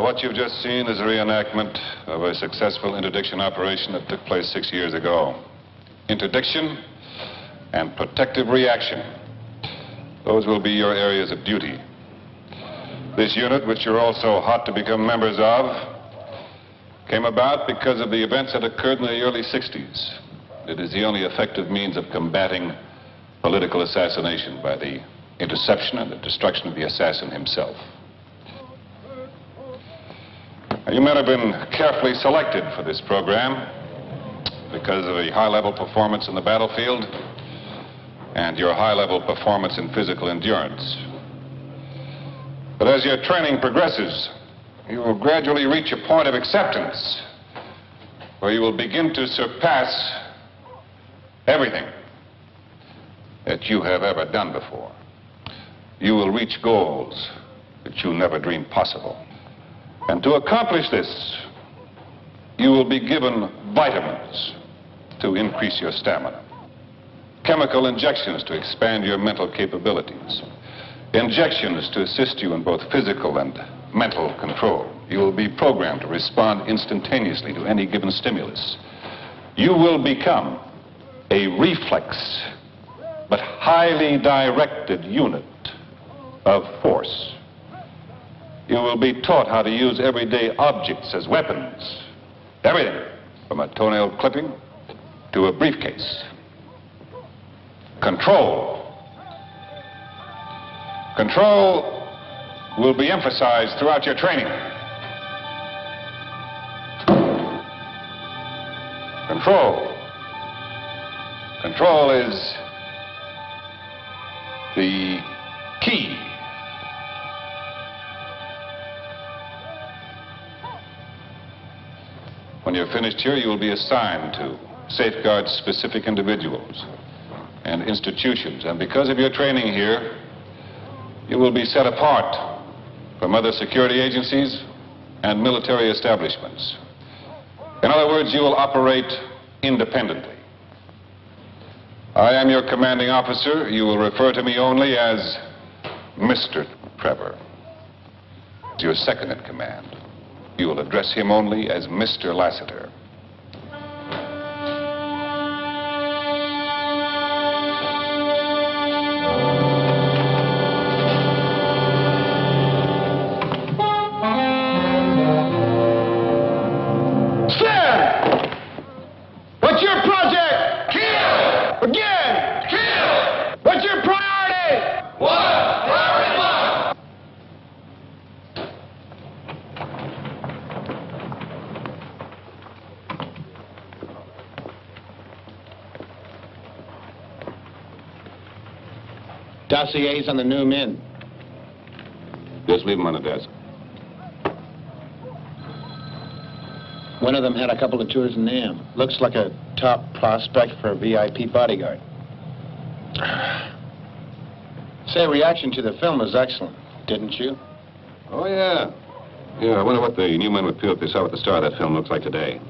what you've just seen is a reenactment of a successful interdiction operation that took place 6 years ago. Interdiction and protective reaction. Those will be your areas of duty. This unit, which you're all so hot to become members of, came about because of the events that occurred in the early 60s. It is the only effective means of combating political assassination by the interception and the destruction of the assassin himself. You men have been carefully selected for this program because of the high-level performance in the battlefield and your high-level performance in physical endurance. But as your training progresses, you will gradually reach a point of acceptance where you will begin to surpass everything that you have ever done before. You will reach goals that you never dreamed possible. And to accomplish this, you will be given vitamins to increase your stamina, chemical injections to expand your mental capabilities, injections to assist you in both physical and mental control. You will be programmed to respond instantaneously to any given stimulus. You will become a reflex, but highly directed unit of force. You will be taught how to use everyday objects as weapons. Everything from a toenail clipping to a briefcase. Control. Control will be emphasized throughout your training. Control. Control is the key. When you're finished here, you will be assigned to safeguard specific individuals and institutions. And because of your training here, you will be set apart from other security agencies and military establishments. In other words, you will operate independently. I am your commanding officer. You will refer to me only as Mr. Trevor. Your second in command. You will address him only as Mr. Lassiter. Stand! What's your project? Kill! Again! Kill! What's your priority? Priority one! Dossiers on the new men. Just leave them on the desk. One of them had a couple of tours in NAM. Looks like a top prospect for a VIP bodyguard. Say, reaction to the film was excellent, didn't you? Oh, yeah. Yeah, I wonder what the new men would feel if they saw what the star of that film looks like today.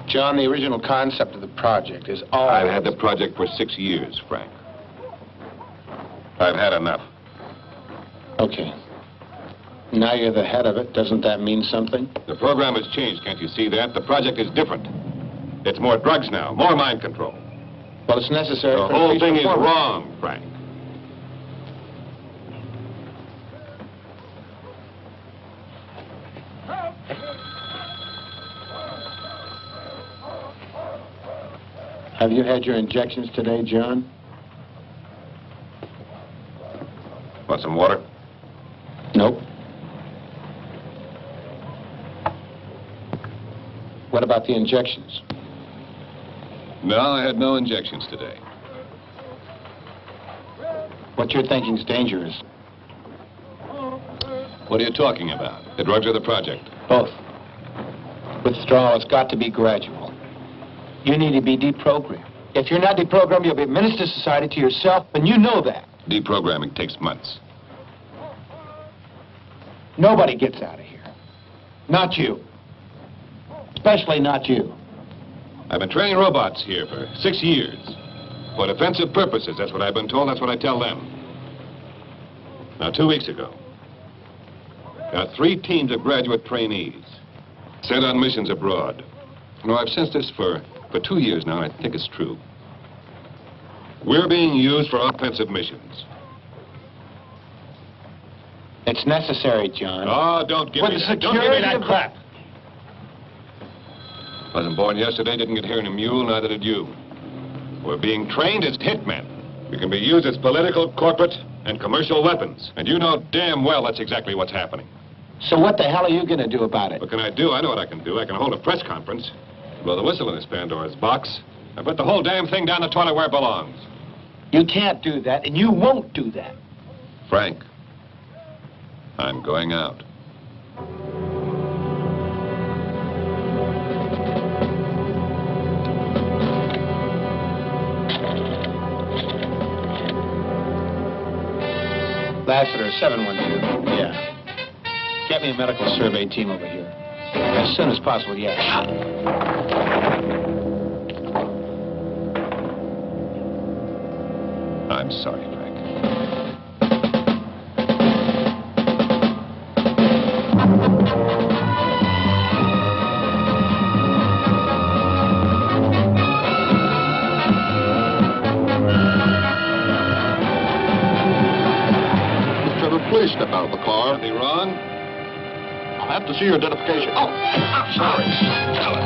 John, the original concept of the project is all... I've had the project for 6 years, Frank. I've had enough. Okay. Now you're the head of it. Doesn't that mean something? The program has changed, can't you see that? The project is different. It's more drugs now, more mind control. Well, it's necessary The for whole thing is performance. wrong, Frank. Have you had your injections today, John? Want some water? Nope. What about the injections? No, I had no injections today. What you're thinking's dangerous. What are you talking about? The drugs or the project? Both. Withdrawal has got to be gradual. You need to be deprogrammed. If you're not deprogrammed, you'll be a menace to society, to yourself, and you know that. Deprogramming takes months. Nobody gets out of here. Not you. Especially not you. I've been training robots here for 6 years. For defensive purposes, that's what I've been told, that's what I tell them. Now, 2 weeks ago, There are 3 teams of graduate trainees sent on missions abroad. You know, I've sensed this for 2 years now, and I think it's true. We're being used for offensive missions. It's necessary, John. Oh, don't give me that. Don't give me that crap. Wasn't born yesterday, didn't get here in a mule, neither did you. We're being trained as hitmen. We can be used as political, corporate, and commercial weapons. And you know damn well that's exactly what's happening. So what the hell are you going to do about it? What can I do? I know what I can do. I can hold a press conference, blow the whistle in this Pandora's box, and put the whole damn thing down the toilet where it belongs. You can't do that, and you won't do that. Frank, I'm going out. Lassiter, 712. Yeah. Get me a medical survey team over here. As soon as possible, yes. I'm sorry, Frank. Please step out of the car. Anything wrong? I'll have to see your identification. Oh, I'm sorry. Tell us.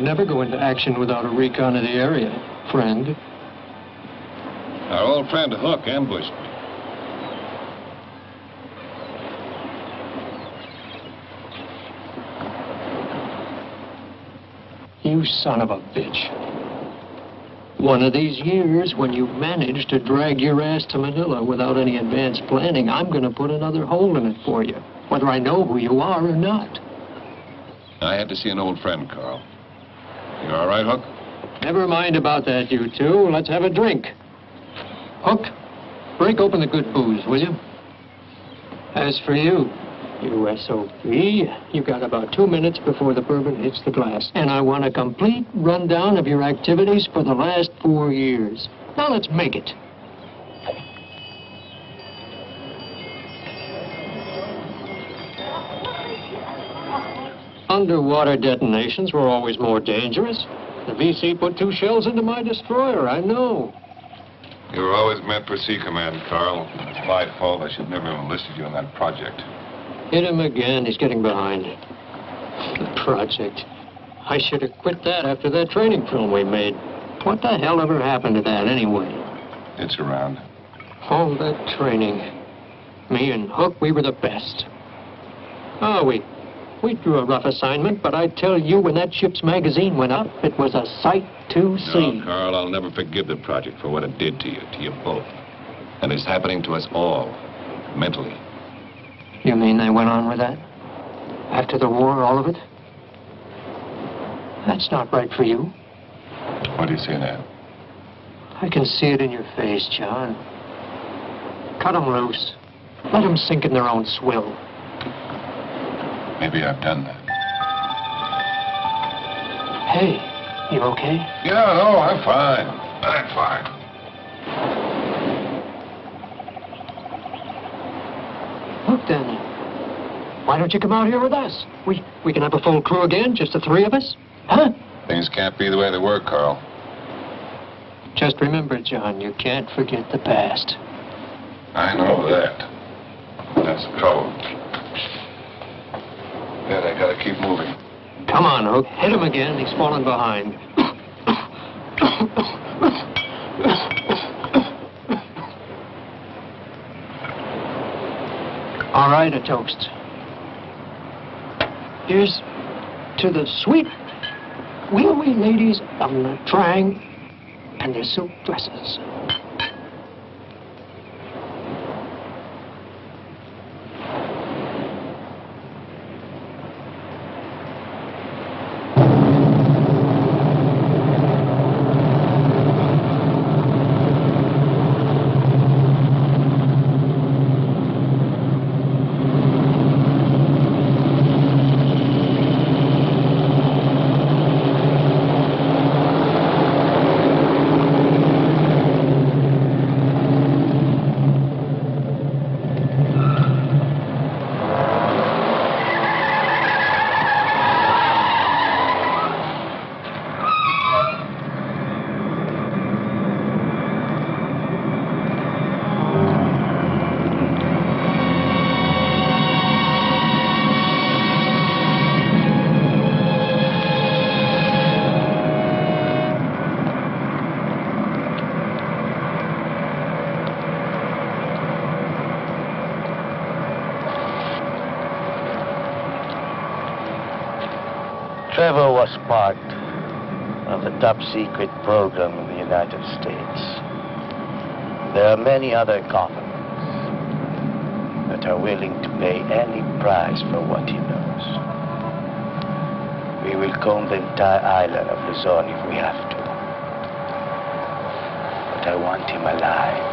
would never go into action without a recon of the area, friend. Our old friend Hook ambushed me. You son of a bitch. One of these years, when you manage to drag your ass to Manila without any advanced planning, I'm going to put another hole in it for you, whether I know who you are or not. I had to see an old friend, Carl. You all right, Hook? Never mind about that, you two. Let's have a drink. Hook, break open the good booze, will you? As for you, you SOB, you got about 2 minutes before the bourbon hits the glass. And I want a complete rundown of your activities for the last 4 years. Now let's make it. Underwater detonations were always more dangerous. The VC put 2 shells into my destroyer, I know. You were always meant for Sea Command, Carl. It's my fault. I should never have enlisted you in that project. Hit him again. He's getting behind. The project. I should have quit that after that training film we made. What the hell ever happened to that anyway? It's around. All that training. Me and Hook, we were the best. Oh, we drew a rough assignment, but I tell you, when that ship's magazine went up, it was a sight to see. No, Carl, I'll never forgive the project for what it did to you both. And it's happening to us all, mentally. You mean they went on with that? After the war, all of it? That's not right for you. What do you see there? I can see it in your face, John. Cut them loose. Let them sink in their own swill. Maybe I've done that. Hey, you okay? Yeah, no, I'm fine. I'm fine. Look, then. Why don't you come out here with us? We can have a full crew again, just the 3 of us. Huh? Things can't be the way they were, Carl. Just remember, John, you can't forget the past. I know that. That's the trouble. Then I gotta keep moving. Come on, Hook. Hit him again. He's falling behind. All right, a toast. Here's to the sweet, wee-wee ladies of the Trang and their silk dresses. Trevor was part of a top-secret program in the United States. There are many other governments that are willing to pay any price for what he knows. We will comb the entire island of Luzon if we have to. But I want him alive.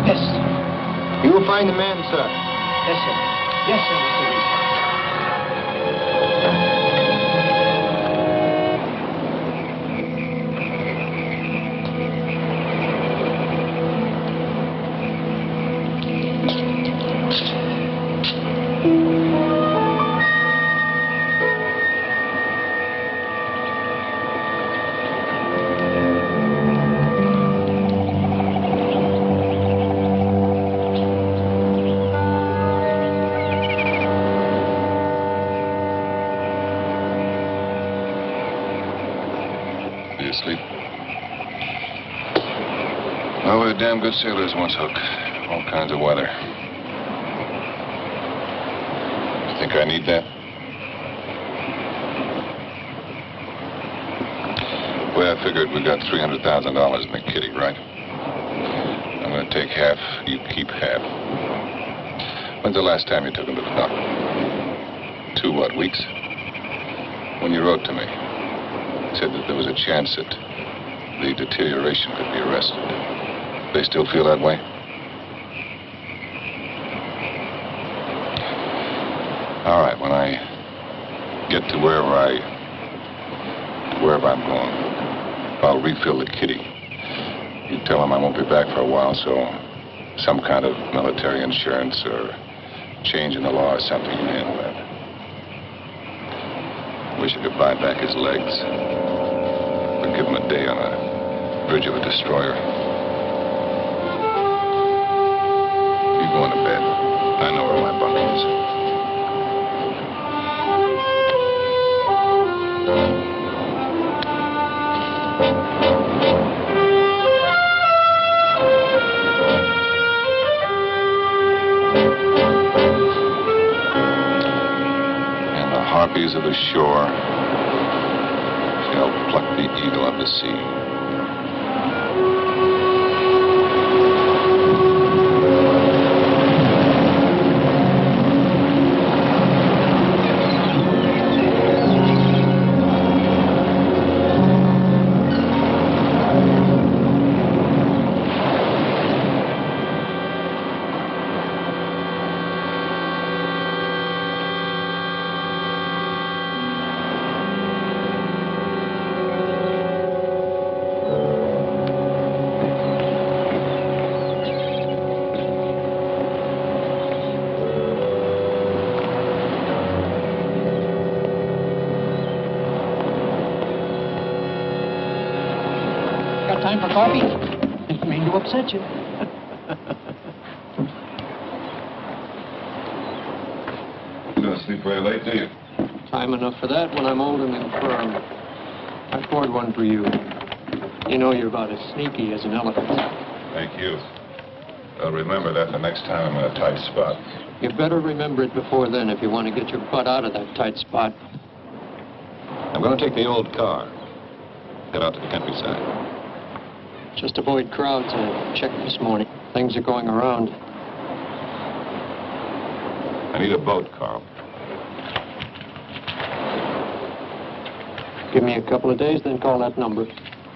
Yes. You will find the man, sir. Yes, sir. Yes, sir, Mr. Lee. damn good sailors once, Hook. All kinds of weather. You think I need that? Well, I figured we got $300,000 in the kitty, right? I'm going to take half, you keep half. When's the last time you took him to the doctor? 2 weeks? When you wrote to me, said that there was a chance that the deterioration could be arrested. They still feel that way? All right, when I get to wherever I'm going, I'll refill the kitty. You tell them I won't be back for a while, so some kind of military insurance or change in the law or something, you handle that. Wish I could buy back his legs. Or give him a day on the bridge of a destroyer. You go into bed. I know where my bunk is. Harpies of the shore shall pluck the eagle of the sea. Time for coffee? Didn't mean to upset you. You don't sleep very late, do you? Time enough for that when I'm old and infirm. I poured one for you. You know you're about as sneaky as an elephant. Thank you. I'll remember that the next time I'm in a tight spot. You better remember it before then if you want to get your butt out of that tight spot. I'm going to take the old car. Head out to the countryside. Just avoid crowds. I checked this morning. Things are going around. I need a boat, Carl. Give me a couple of days, then call that number.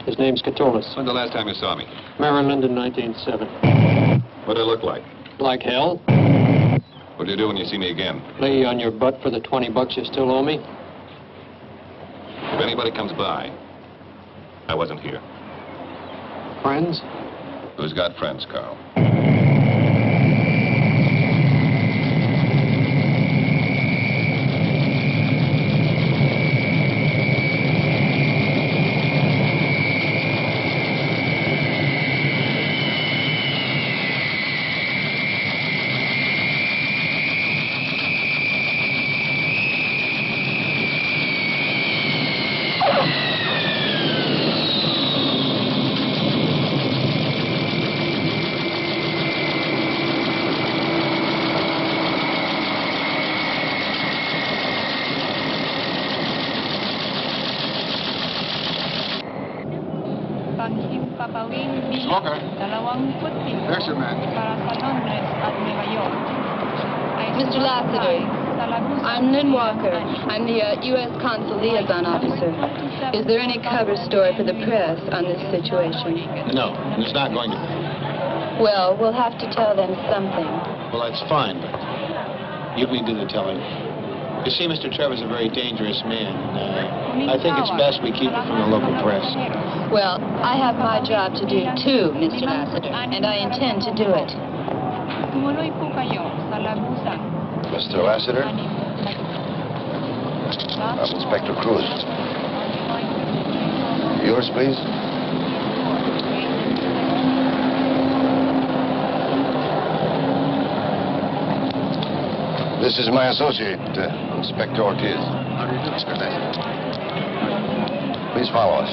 His name's Catullus. When's the last time you saw me? Maryland in 1907. What'd I look like? Like hell? What'll you do when you see me again? Lay you on your butt for the $20 you still owe me? If anybody comes by, I wasn't here. Friends? Who's got friends, Carl? Smoker. There's your man. Mr. Lassiter, I'm Lynn Walker. I'm the U.S. Consul Liaison Officer. Is there any cover story for the press on this situation? No, there's not going to be. Well, we'll have to tell them something. Well, that's fine, but you can do the telling. You see, Mr. Trevor's a very dangerous man. I think it's best we keep it from the local press. Well, I have my job to do, too, Mr. Lassiter, and I intend to do it. Mr. Lassiter? I'm Inspector Cruz. Yours, please? This is my associate, Inspector Ortiz. How do you do, Mr. Lassiter? Please follow us.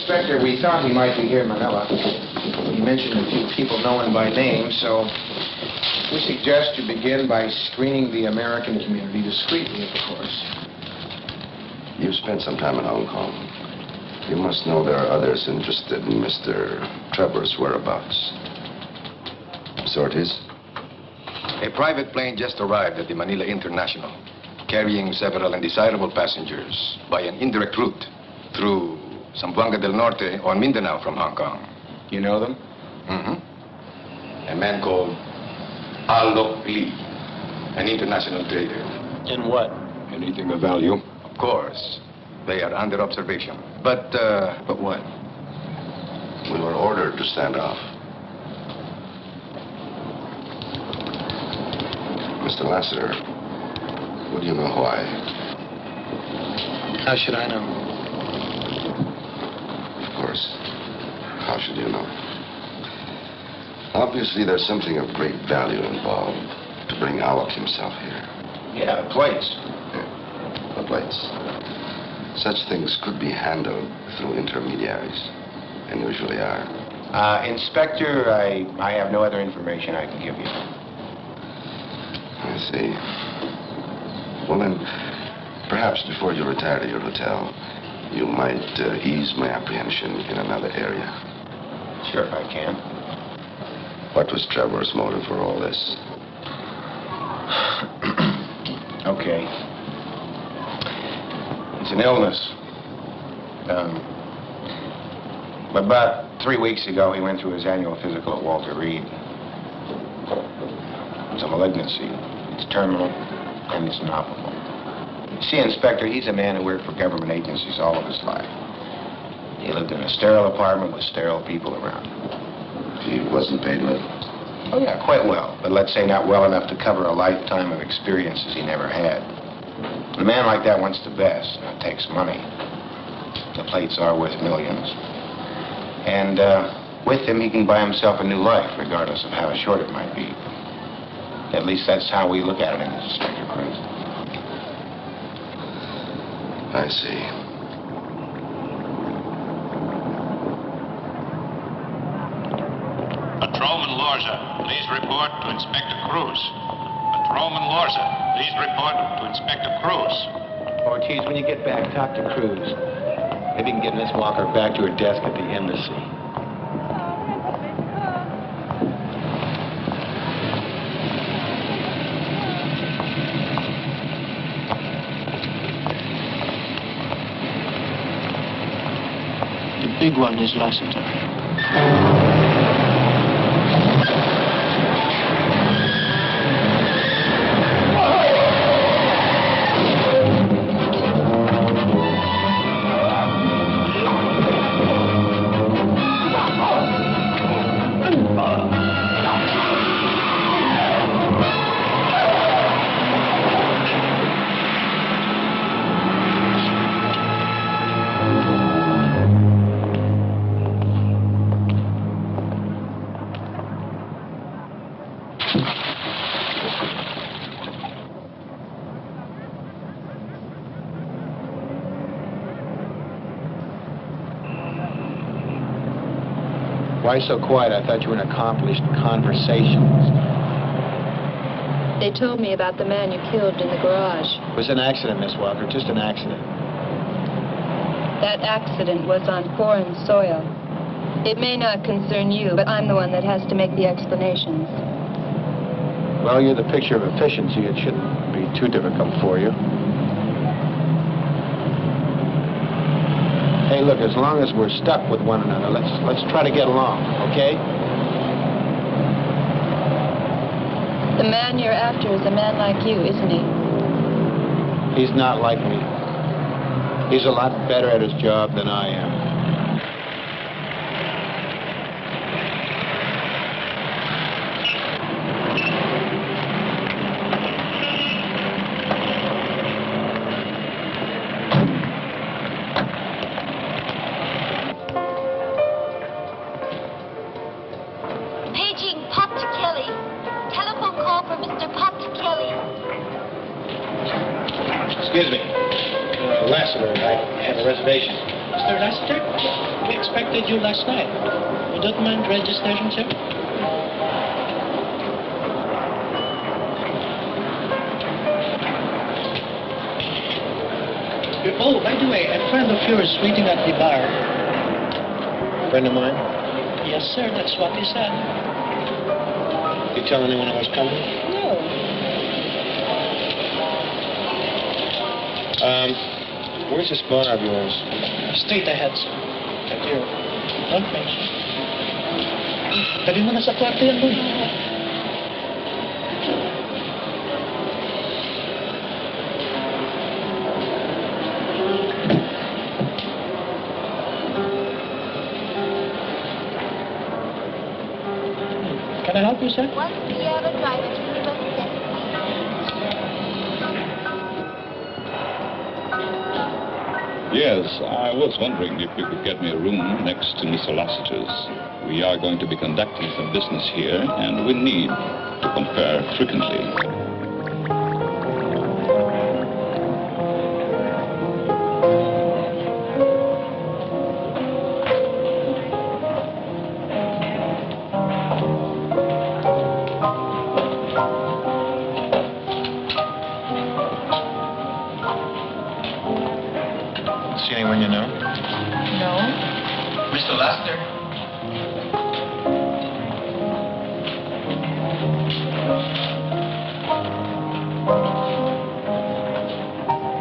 Inspector, we thought he might be here in Manila. He mentioned a few people know him by name, so we suggest you begin by screening the American community discreetly, of course. You've spent some time in Hong Kong. You must know there are others interested in Mr. Trevor's whereabouts. So it is? A private plane just arrived at the Manila International, carrying several undesirable passengers by an indirect route through Zamboanga del Norte or Mindanao from Hong Kong. You know them? Mm-hmm. A man called Alok Lee, an international trader. In what? Anything of value? Of course. They are under observation. But what? We were ordered to stand off. Mr. Lassiter, would you know why? How should I know? Of course. How should you know? Obviously, there's something of great value involved to bring Alok himself here. Yeah, plates. Yeah, the plates. Such things could be handled through intermediaries, and usually are. Inspector, I have no other information I can give you. I see. Well, then, perhaps before you retire to your hotel, you might ease my apprehension in another area. Sure, if I can. What was Trevor's motive for all this? Okay. It's an illness. About 3 weeks ago, he went through his annual physical at Walter Reed. It's a malignancy. It's terminal, and it's inoperable. You see, Inspector, he's a man who worked for government agencies all of his life. He lived in a sterile apartment with sterile people around him. He wasn't paid well? Oh, yeah, quite well. But let's say not well enough to cover a lifetime of experiences he never had. A man like that wants the best. It takes money. The plates are worth millions. And with him, he can buy himself a new life, regardless of how short it might be. At least that's how we look at it in this Inspector Cruz. I see. Troma and Lorza, please report to Inspector Cruz. Troma and Lorza, please report to Inspector Cruz. Ortiz, when you get back, talk to Cruz. Maybe you can get Miss Walker back to her desk at the embassy. The big one is Lassiter. Why so quiet? I thought you were an accomplished conversationalist. They told me about the man you killed in the garage. It was an accident, Miss Walker, just an accident. That accident was on foreign soil. It may not concern you, but I'm the one that has to make the explanations. Well, you're the picture of efficiency. It shouldn't be too difficult for you. Hey, look, as long as we're stuck with one another, let's try to get along, okay? The man you're after is a man like you, isn't he? He's not like me. He's a lot better at his job than I am. Excuse me. Lassiter, I have a reservation. Mr. Lester, we expected you last night. You don't mind registration, sir? Oh, by the way, a friend of yours waiting at the bar. Friend of mine? Yes, sir, that's what he said. You tell anyone I was coming? No. Where's this bar of yours? Straight ahead, sir. Right here. Okay. Tabi mo na sa kwarto yan, boy. Can I help you, sir? Once we have a driver to give us a destination. Yes, I was wondering if you could get me a room next to Mr. Lassiter's. We are going to be conducting some business here, and we need to confer frequently. See anyone you know? No. Mr. Lester?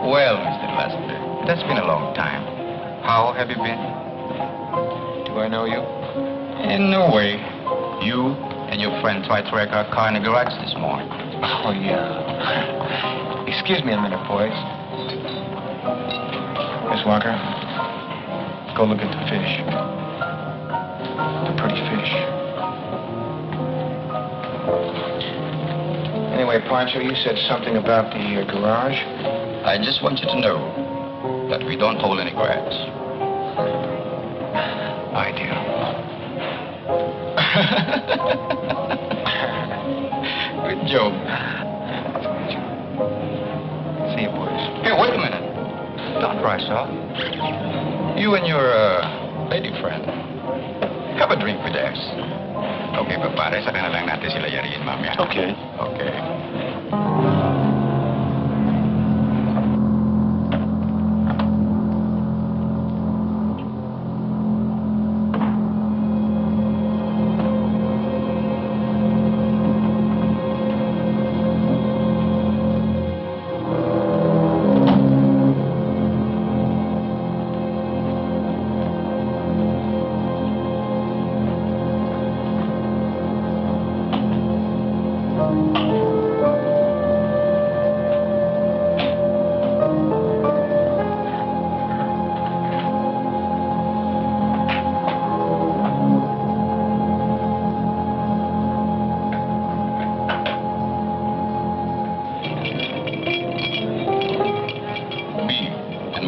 Well, Mr. Lester, that's been a long time. How have you been? Do I know you? In no way. You and your friend tried to wreck our car in the garage this morning. Oh, yeah. Excuse me a minute, boys. Miss Walker, go look at the fish. The pretty fish. Anyway, Pancho, you said something about the garage? I just want you to know that we don't hold any grudge. I do. Good joke. See you, boys. Hey, wait a minute. Don't rush off. You and your lady friend, have a drink with us. Okay, papare, saka na lang natin sila yariin mamaya. Okay. Okay.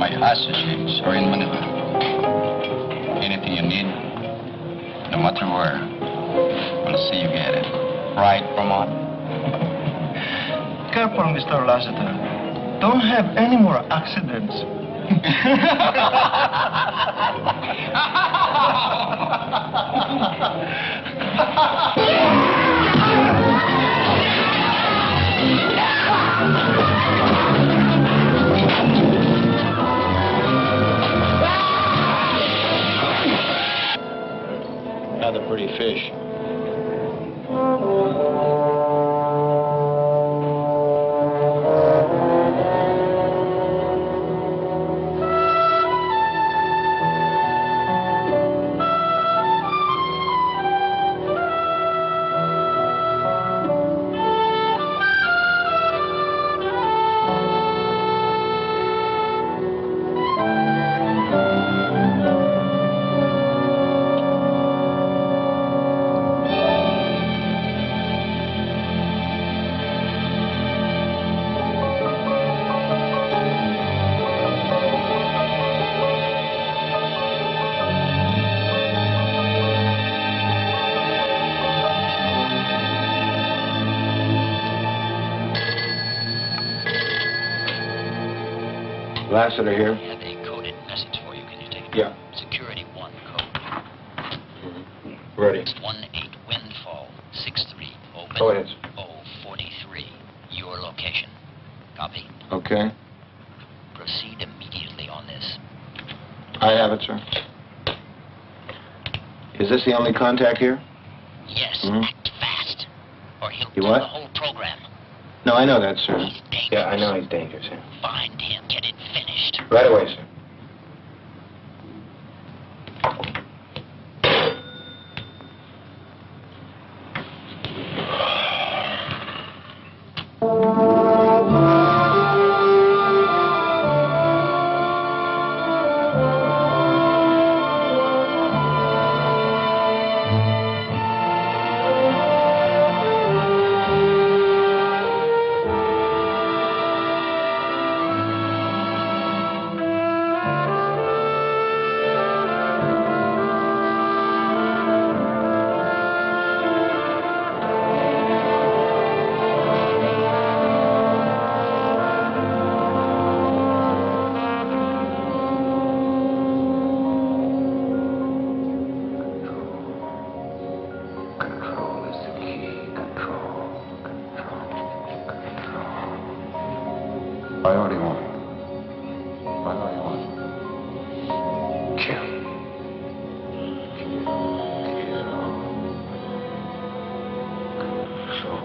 My associates are in Manila. Anything you need, no matter where, I'll see you get it. Right, Vermont? Careful, Mr. Lassiter. Don't have any more accidents. Another pretty fish. Lassiter here. I have a coded message for you. Can you take it? Yeah. Security 1 code. Ready. 18 Windfall 63. Open. Go ahead. 043. Your location. Copy. Okay. Proceed immediately on this. I have it, sir. Is this the only contact here? Yes, act fast, or he'll You do what? the whole program. No, I know that, sir. He's dangerous. Yeah, I know he's dangerous, sir. Find him, get it finished. Right away, sir. Priority 1. Priority 1. Kill.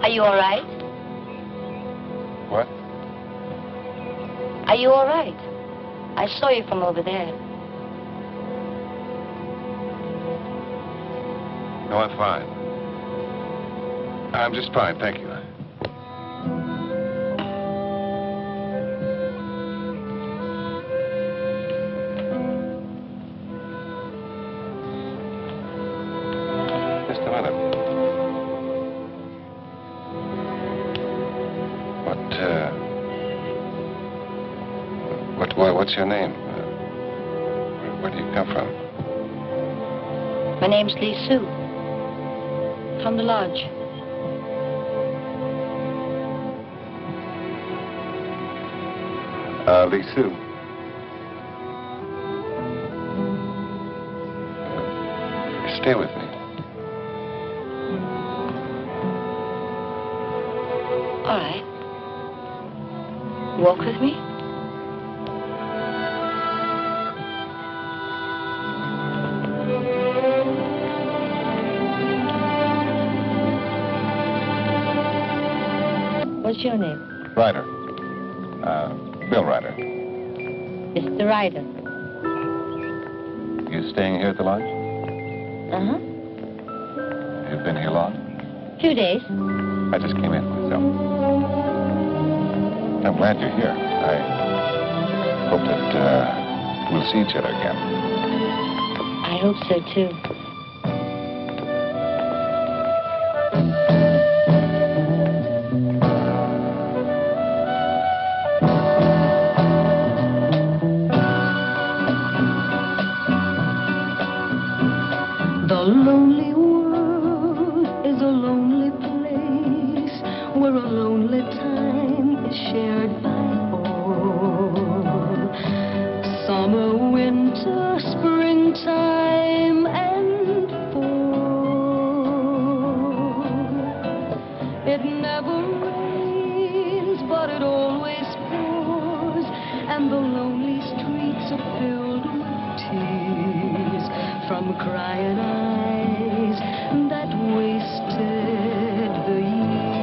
Are you all right? What? Are you all right? I saw you from over there. No, I'm fine. I'm just fine, thank you. Just a minute. What's your name? Where do you come from? My name's Lee Sue. From the lodge. Lee Sue. Stay with me. All right. Walk with me? What's your name? Ryder. Bill Ryder. Mr. Ryder. You staying here at the lodge? Uh-huh. You've been here long? 2 days. I just came in myself. I'm glad you're here. I hope that we'll see each other again. I hope so, too. The lonely world is a lonely place where a lonely time is shared by all. Summer, winter, springtime, and fall. It never rains, but it always pours, and the lonely streets are filled with tears from crying eyes that wasted the years.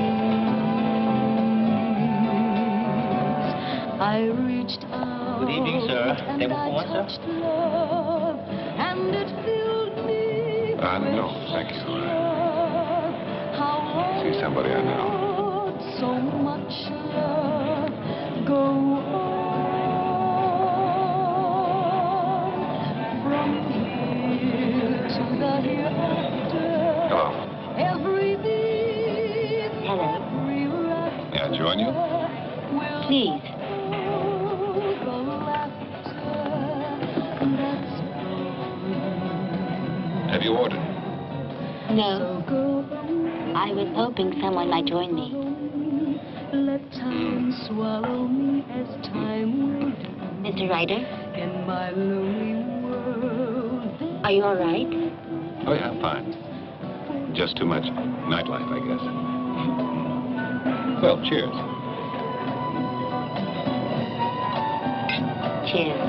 I reached out. Good evening, sir. Table for one, sir? Love, and it filled me. No, thank you. See somebody I know. So much love go on from here to the hereafter. Hello. Every beat, Hello. every rapture May I join you? will Please. the laughter that's gone. Have you ordered? No. So go I was hoping someone might join me. let time swallow me as time will do. Mr. Ryder? In my lonely world. Are you all right? Oh, yeah, I'm fine. Just too much nightlife, I guess. Well, cheers. Cheers.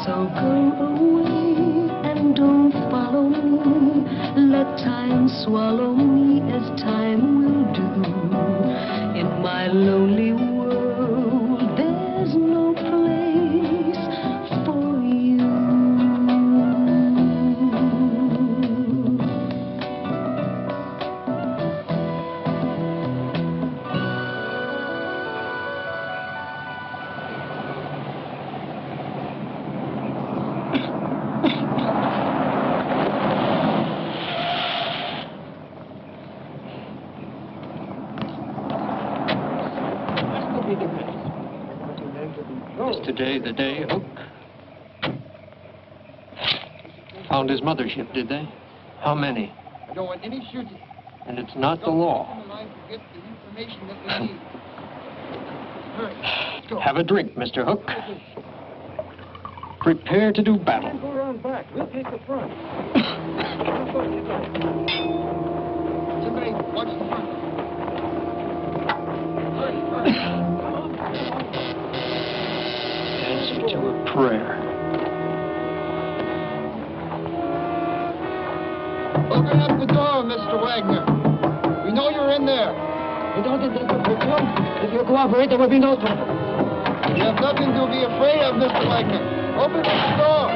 So go away and don't follow me. Let time swallow me as time will do. In my lonely world, there's no place for you. Is today the day, Hook? Found his mothership, did they? How many? I don't want any shooting. And it's not the law. Get the information that we need. Hurry, let's go. Have a drink, Mr. Hook. Prepare to do battle. Go around back. We'll take the front. Somebody watch the front. Hurry, hurry. Answer to a prayer. Open up the door, Mr. Wagner. We know you're in there. We don't intend to hurt you. If you cooperate, there will be no trouble. You have nothing to be afraid of, Mr. Wagner. Open up the door.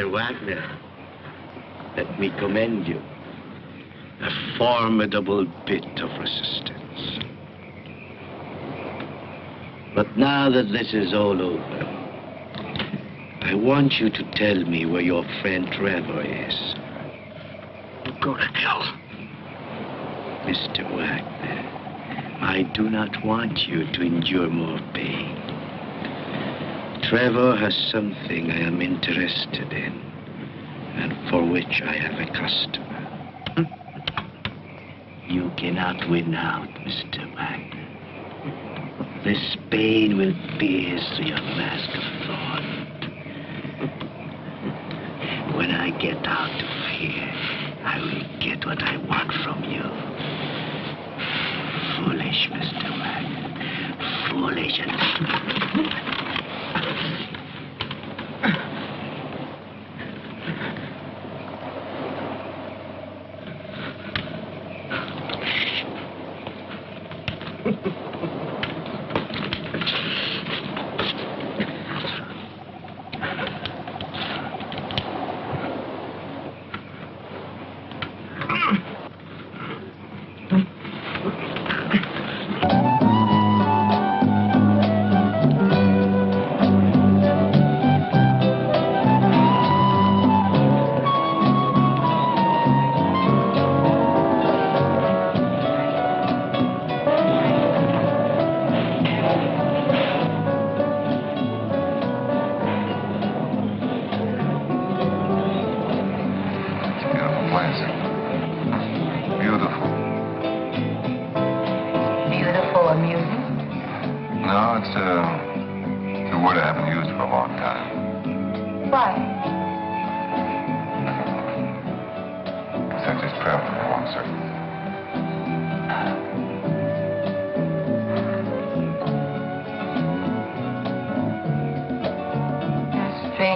Mr. Wagner, let me commend you. A formidable bit of resistance. But now that this is all over, I want you to tell me where your friend Trevor is. Go to hell. Mr. Wagner, I do not want you to endure more pain. Trevor has something I am interested in, and for which I have a customer. You cannot win out, Mr. Wagner. This pain will pierce through your mask of thorn. When I get out of here, I will get what I want from you. Foolish, Mr. Wagner. Foolish and...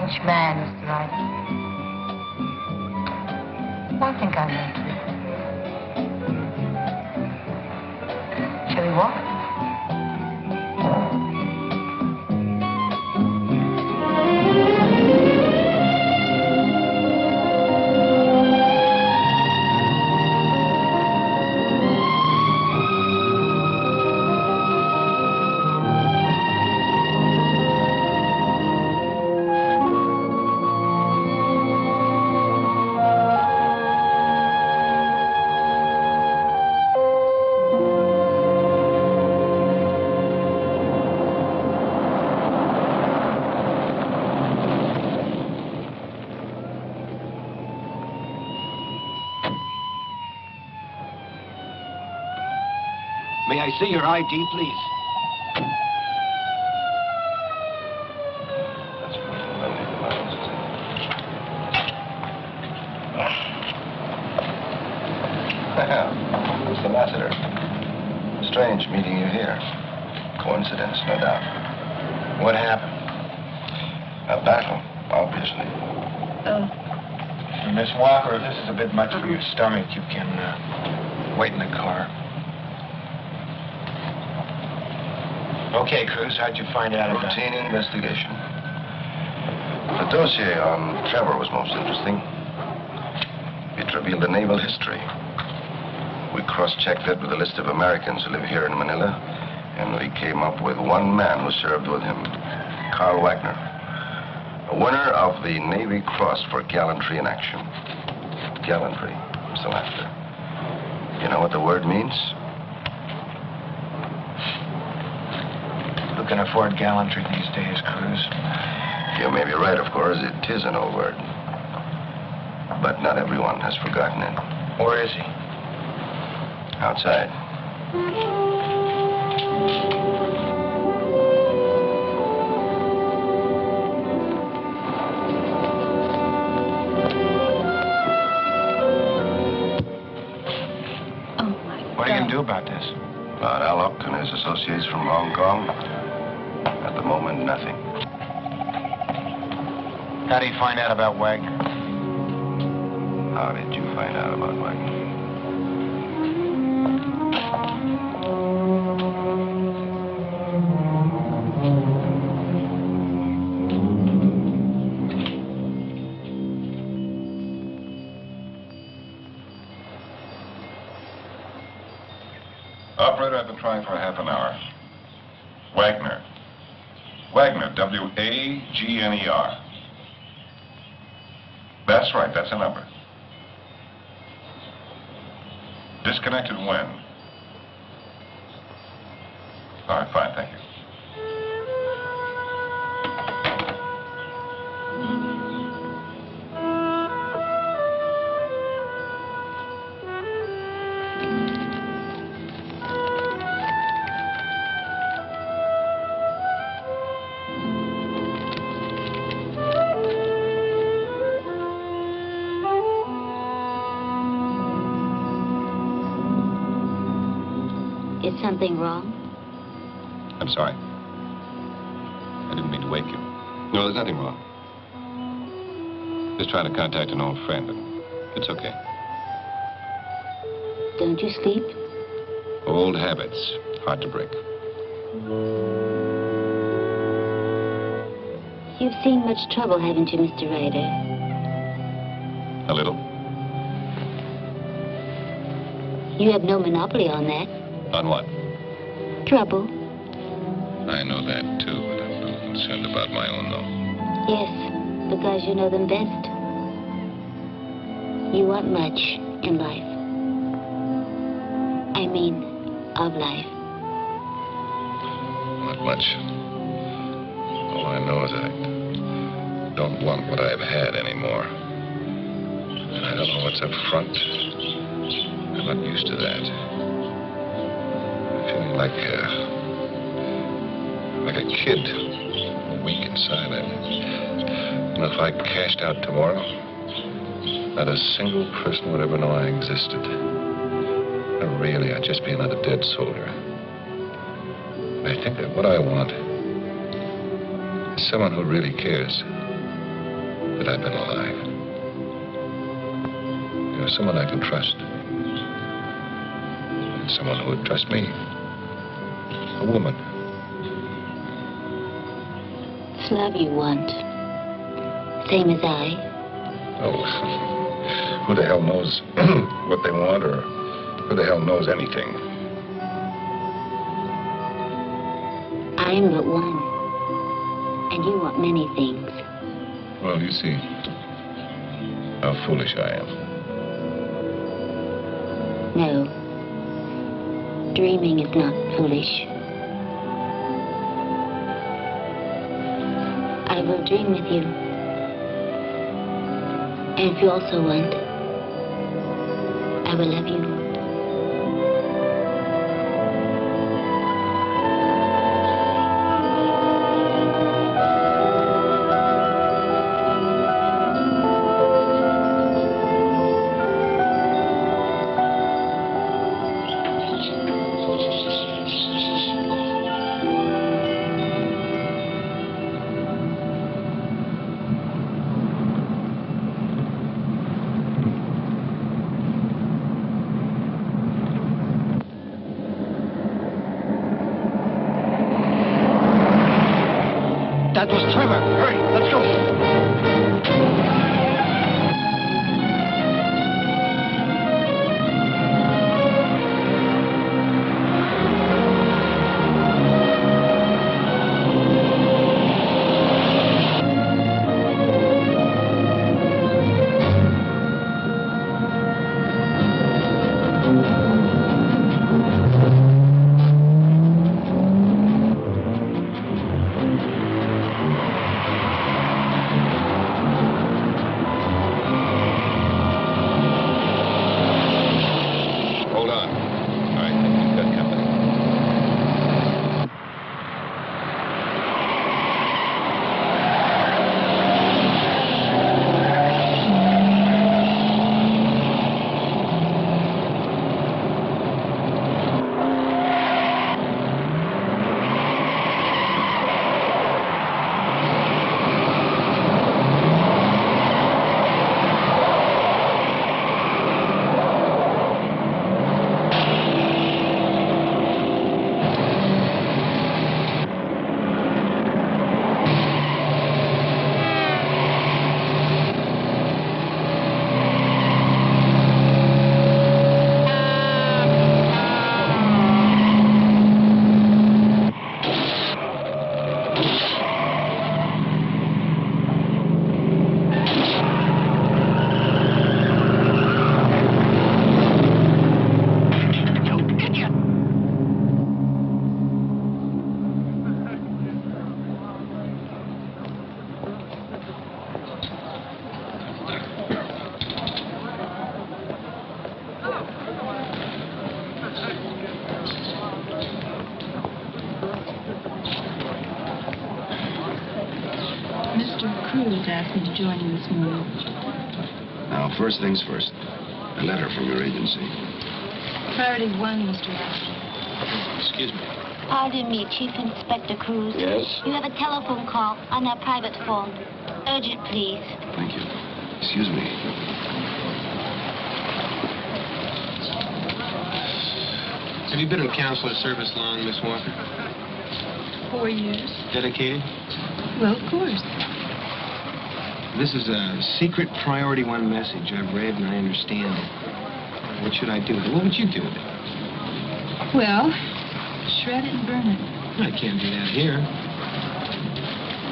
strange man, Mr. Ryder. I think I know him. Shall we walk? May I see your ID, please? Well, Mr. Lassiter. Strange meeting you here. Coincidence, no doubt. What happened? A battle, obviously. Miss Walker, if this is a bit much for your stomach, you can wait in the car. Okay, Cruz, how'd you find out about it? Routine investigation. The dossier on Trevor was most interesting. It revealed a naval history. We cross-checked it with a list of Americans who live here in Manila, and we came up with one man who served with him, Carl Wagner, a winner of the Navy Cross for gallantry in action. Gallantry, Mr. Lassiter. You know what the word means? Who can afford gallantry these days, Cruz? You may be right, of course. It is an old word. But not everyone has forgotten it. Where is he? Outside. What are you going to do about this? About Alok and his associates from Hong Kong? At the moment, nothing. How do you find out about Wagner? How did you find out about Wagner? Operator, I've been trying for half an hour. Wagner. Wagner, W-A-G-N-E-R. That's right, that's a number. Disconnected when? All right, fine, thank you. Is something wrong? I'm sorry. I didn't mean to wake you. No, there's nothing wrong. Just trying to contact an old friend, but it's okay. Don't you sleep? Old habits, hard to break. You've seen much trouble, haven't you, Mr. Ryder? A little. You have no monopoly on that. On what? Trouble. I know that, too, but I'm a little concerned about my own, though. Yes, because you know them best. You want much in life. I mean, of life. Not much. All I know is I don't want what I've had anymore. And I don't know what's up front. I'm not used to that. I'm feeling like a kid, weak inside. And if I cashed out tomorrow, not a single person would ever know I existed. And really, I'd just be another dead soldier. I think that what I want is someone who really cares. that I've been alive. You're someone I can trust. And someone who would trust me. A woman. It's love you want. Same as I. Oh, who the hell knows what they want, or who the hell knows anything? I'm but one. And you want many things. Well, you see how foolish I am. No. Dreaming is not foolish. I will dream with you. And if you also want, I will love you. That was Trevor. Hurry, let's go. Cruz asked me to join you this morning. Now, first things first. A letter from your agency. Priority 1, Mr. Ashley. Excuse me. Pardon me, Chief Inspector Cruz. Yes? You have a telephone call on our private phone. Urgent, please. Thank you. Excuse me. Have you been in consular service long, Miss Walker? 4 years. Dedicated? Well, of course. This is a secret priority 1 message I've read and I understand it. What should I do with it? What would you do with it? Well, shred it and burn it. I can't do that here.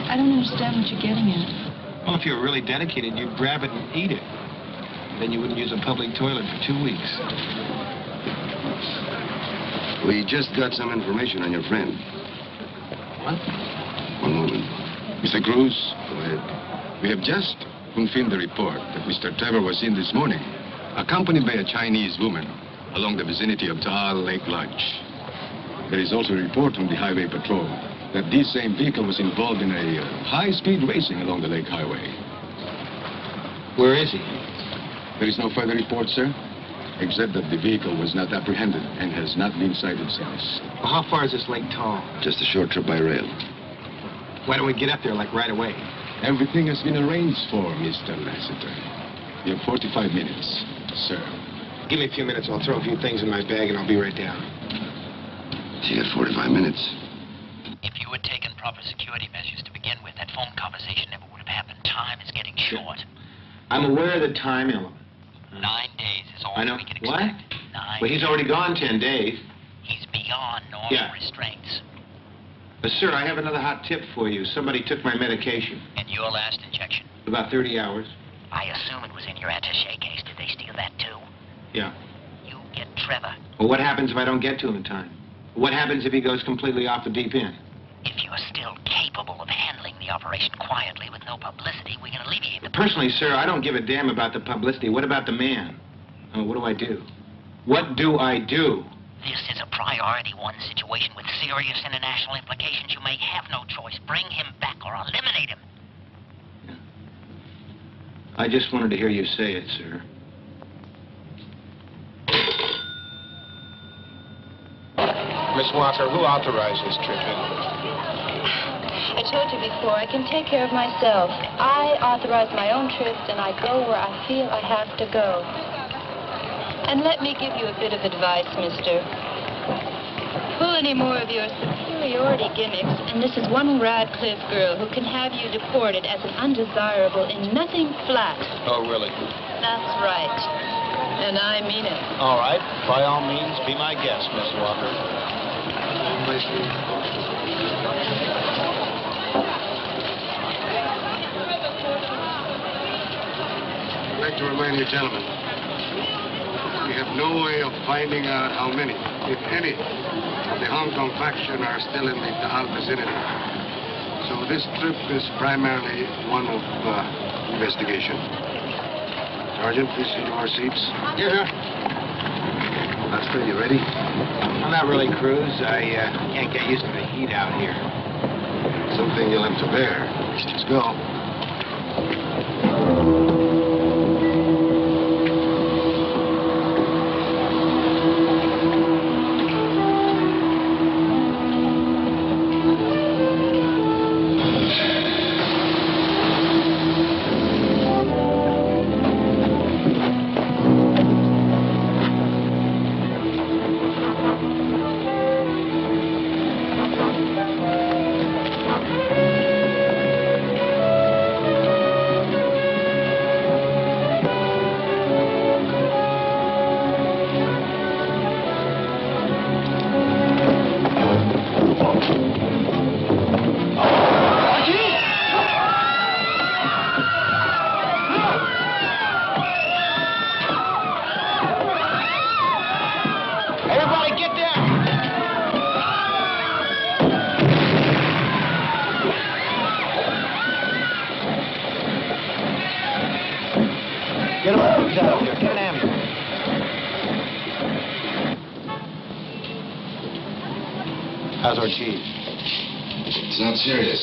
I don't understand what you're getting at. Well, if you were really dedicated, you'd grab it and eat it. Then you wouldn't use a public toilet for 2 weeks. We just got some information on your friend. What? One moment. Mr. Cruz? Go ahead. We have just confirmed the report that Mr. Trevor was seen this morning, accompanied by a Chinese woman along the vicinity of Taal Lake Lodge. There is also a report from the Highway Patrol that this same vehicle was involved in a high-speed racing along the Lake Highway. Where is he? There is no further report, sir, except that the vehicle was not apprehended and has not been sighted since. Well, how far is this Lake Taal? Just a short trip by rail. Why don't we get up there, like, right away? Everything has been arranged for, Mr. Lassiter. You have 45 minutes, sir. Give me a few minutes. I'll throw a few things in my bag, and I'll be right down. You got 45 minutes. If you had taken proper security measures to begin with, that phone conversation never would have happened. Time is getting short. I'm aware of the time element. 9 days is all I know. we can What? expect. 9 Well, he's already gone 10 days. He's beyond normal restraints. Sir, I have another hot tip for you. Somebody took my medication. And your last injection? About 30 hours. I assume it was in your attaché case. Did they steal that too? Yeah. You get Trevor. Well, what happens if I don't get to him in time? What happens if he goes completely off the deep end? If you're still capable of handling the operation quietly with no publicity, we can alleviate the... Personally, sir, I don't give a damn about the publicity. What about the man? What do I do? What do I do? This is a priority one situation with serious international implications. You may have no choice. Bring him back or eliminate him. I just wanted to hear you say it, sir. Miss Walker, who authorized this trip in? I told you before, I can take care of myself. I authorize my own trips, and I go where I feel I have to go. And let me give you a bit of advice, mister. Pull any more of your superiority gimmicks, and this is one Radcliffe girl who can have you deported as an undesirable in nothing flat. Oh, really? That's right. And I mean it. All right. By all means, be my guest, Miss Walker. I'd like to remind you, gentlemen, we have no way of finding out how many, if any, of the Hong Kong faction are still in the Dahal vicinity. So this trip is primarily one of investigation. Sergeant, please see to our seats. Yes, sir. Lester, you ready? I'm not really, Cruz. I can't get used to the heat out here. Something you'll have to bear. Let's go. How's our chief? It's not serious.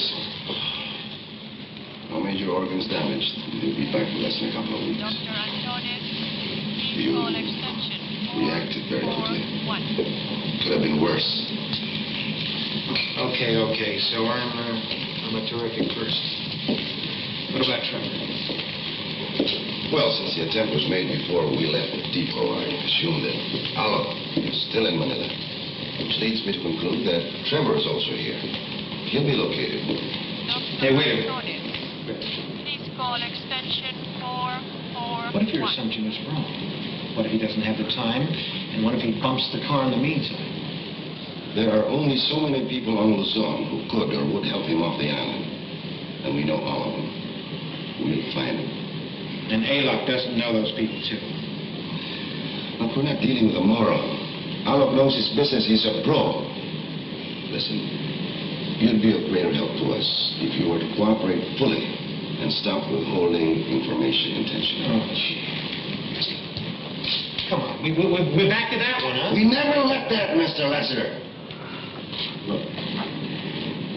No major organs damaged. He'll be back in less than a couple of weeks. You reacted very quickly. Could have been worse. Okay. So I'm a terrific person. What about Trevor? Well, since the attempt was made before we left the depot, I assumed that Allah is still in Manila. Which leads me to conclude that Trevor is also here. He'll be located. Hey, wait a minute. Please call extension 441. What if your assumption is wrong? What if he doesn't have the time? And what if he bumps the car in the meantime? There are only so many people on Luzon who could or would help him off the island. And we know all of them. We'll find them. And Alok doesn't know those people, too. Look, we're not dealing with a moron. Alok knows his business. He's a pro. Listen, you'd be of greater help to us if you were to cooperate fully and stop withholding information intentionally. Oh, gee. Come on, we're back to that one, huh? We never let that, Mr. Lassiter. Look,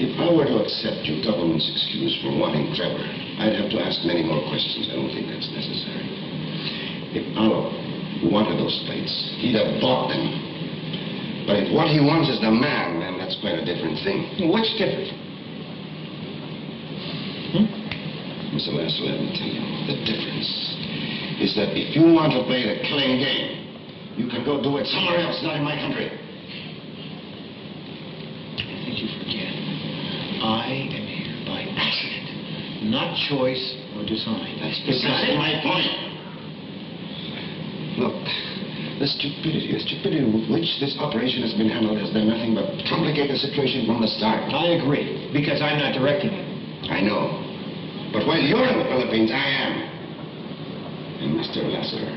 if I were to accept your government's excuse for wanting Trevor, I'd have to ask many more questions. I don't think that's necessary. If Alok wanted those plates, he'd have bought them. But if what he wants is the man, then that's quite a different thing. What's different? Mr. Lester, let me tell you, the difference is that if you want to play the killing game, you can go do it somewhere else, not in my country. I think you forget. I am here by accident, not choice or design. That's precisely my point. Look, the stupidity with which this operation has been handled has done nothing but complicate the situation from the start. I agree, because I'm not directing it. I know. But while you're in the Philippines, I am. And Mr. Lester,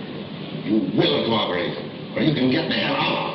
you will cooperate, or you can get the hell out.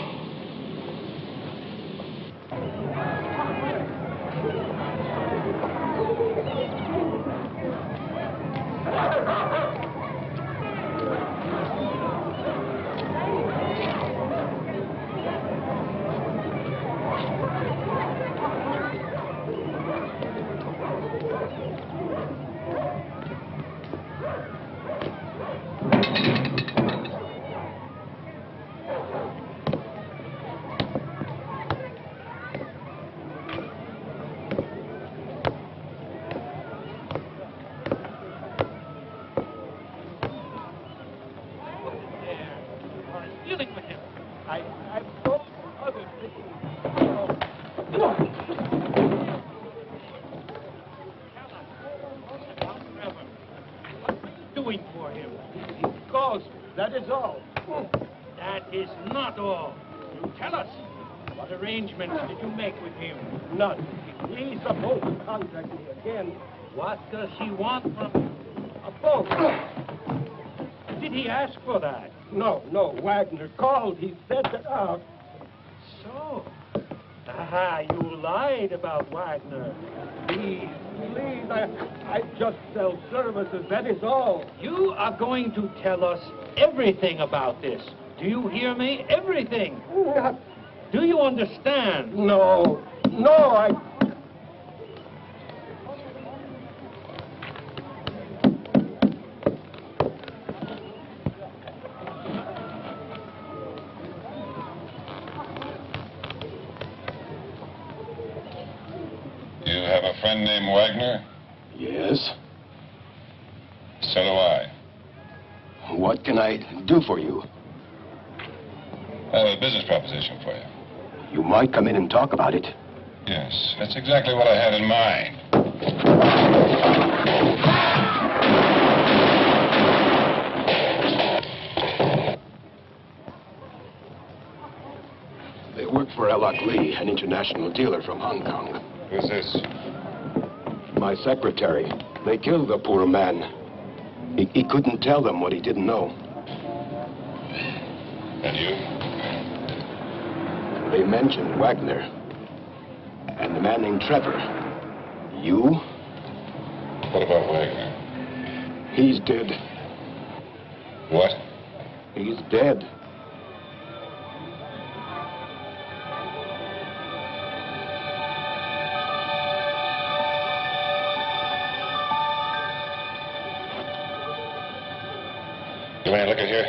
None. He's supposed to contact me again. What does he want from me? A boat. Did he ask for that? No. Wagner called. He said that out. So? Aha, you lied about Wagner. Please, I just sell services, that is all. You are going to tell us everything about this. Do you hear me? Everything. Do you understand? No, I... You have a friend named Wagner? Yes? So do I. What can I do for you? I have a business proposition for you. You might come in and talk about it. Yes, that's exactly what I had in mind. They work for L.O. Lee, an international dealer from Hong Kong. Who's this? My secretary. They killed the poor man. He couldn't tell them what he didn't know. And you? They mentioned Wagner. And the man named Trevor. You? What about Wagner? He's dead. What? He's dead. You want any liquor here?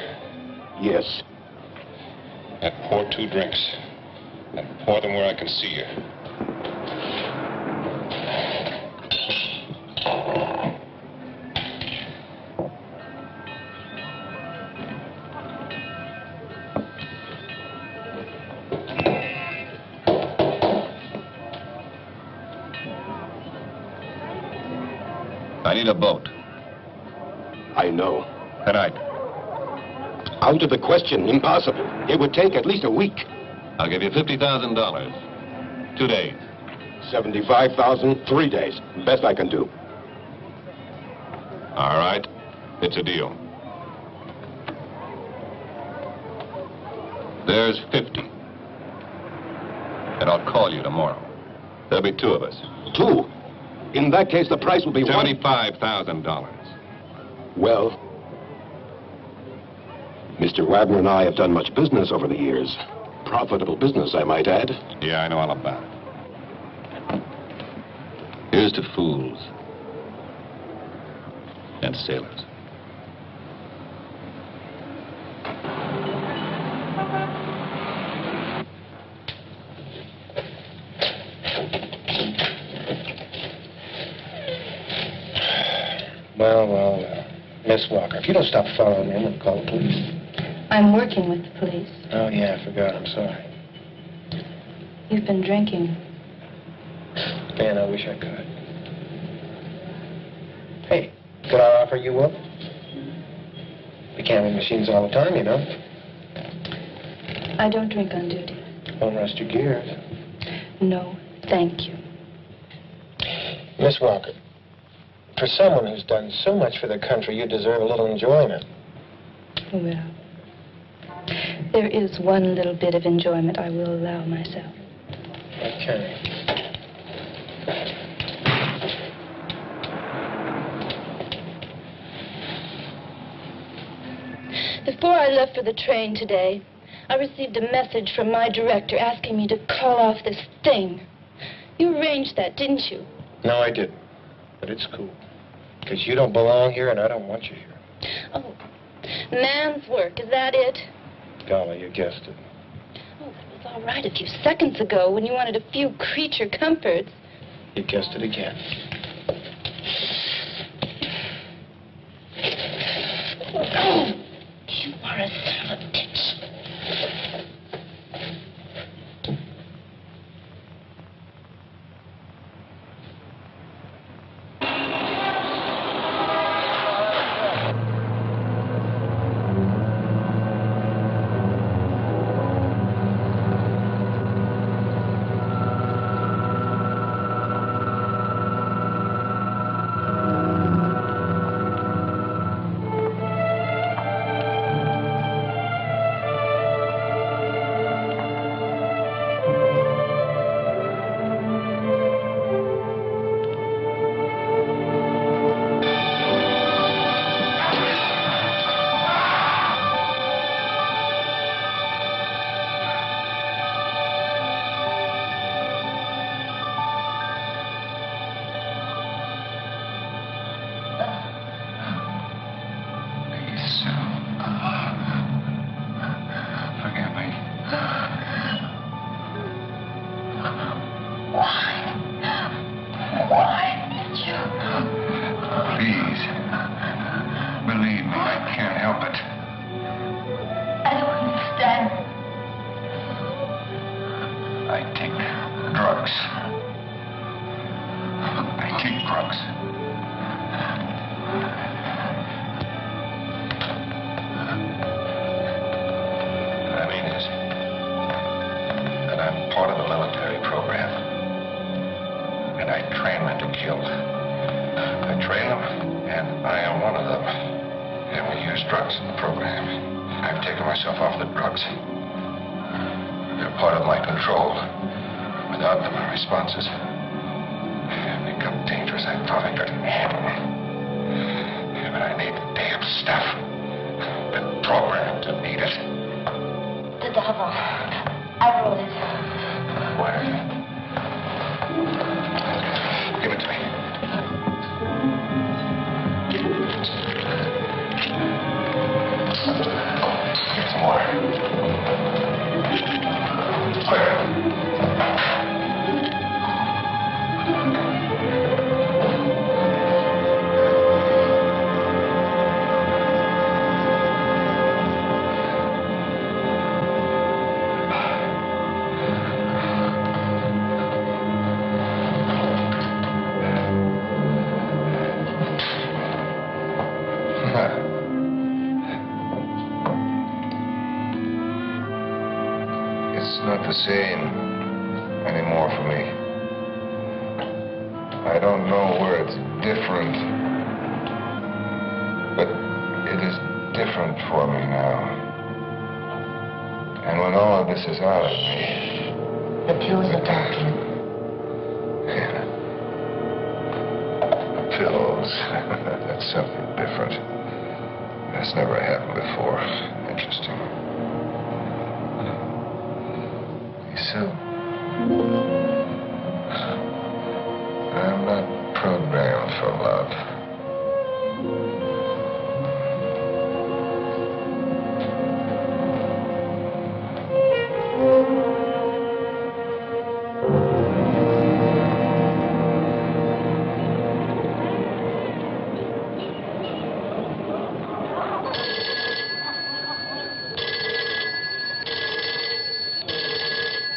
Yes. And pour 2 drinks. And pour them where I can see you. I need a boat. I know. Tonight. Out of the question. Impossible. It would take at least a week. I'll give you $50,000. 2 days. 75,000, 3 days. Best I can do. All right. It's a deal. There's 50. And I'll call you tomorrow. There'll be 2 of us. 2? In that case, the price will be $75,000. Well, Mr. Wagner and I have done much business over the years. Profitable business, I might add. Yeah, I know all about it. Here's to fools and sailors. Well, Miss Walker, if you don't stop following him, we'll call the police. I'm working with the police. Oh, yeah, I forgot. I'm sorry. You've been drinking. Man, I wish I could. Hey, could I offer you up? We can't have machines all the time, you know. I don't drink on duty. Don't rust your gears. No, thank you. Miss Walker, for someone who's done so much for the country, you deserve a little enjoyment. Well, there is one little bit of enjoyment I will allow myself. Okay. Before I left for the train today, I received a message from my director asking me to call off this thing. You arranged that, didn't you? No, I didn't. But it's cool. Because you don't belong here, and I don't want you here. Oh, man's work, is that it? Golly, you guessed it. Oh, that was all right a few seconds ago when you wanted a few creature comforts. You guessed it again. Oh, you are a son of a bitch.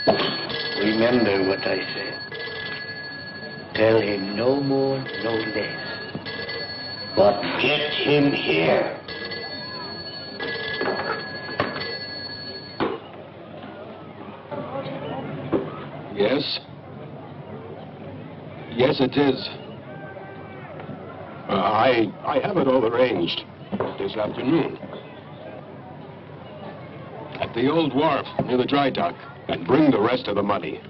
Remember what I said. Tell him no more, no less. But get him here. Yes? Yes, it is. I have it all arranged this afternoon. At the old wharf near the dry dock, and bring the rest of the money.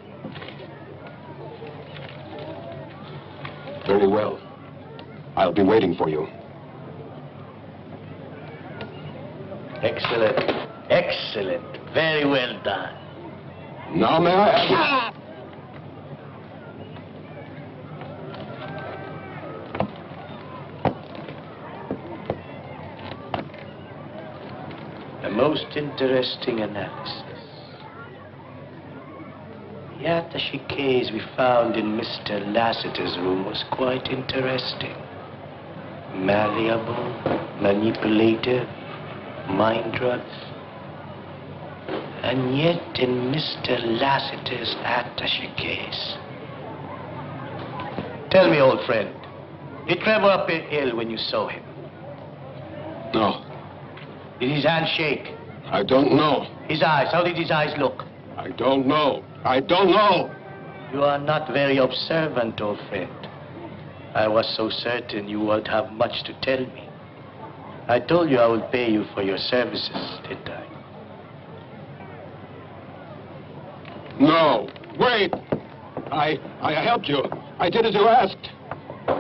Very well. I'll be waiting for you. Excellent. Excellent. Very well done. Now may I have A most interesting analysis. The attaché case we found in Mr. Lassiter's room was quite interesting. Malleable, manipulative, mind drugs. And yet in Mr. Lassiter's attaché case. Tell me, old friend, did Trevor appear ill when you saw him? No. Did his hand shake? I don't know. His eyes, how did his eyes look? I don't know. I don't know. You are not very observant, old friend. I was so certain you would have much to tell me. I told you I would pay you for your services, didn't I? No. Wait. I helped you. I did as you asked.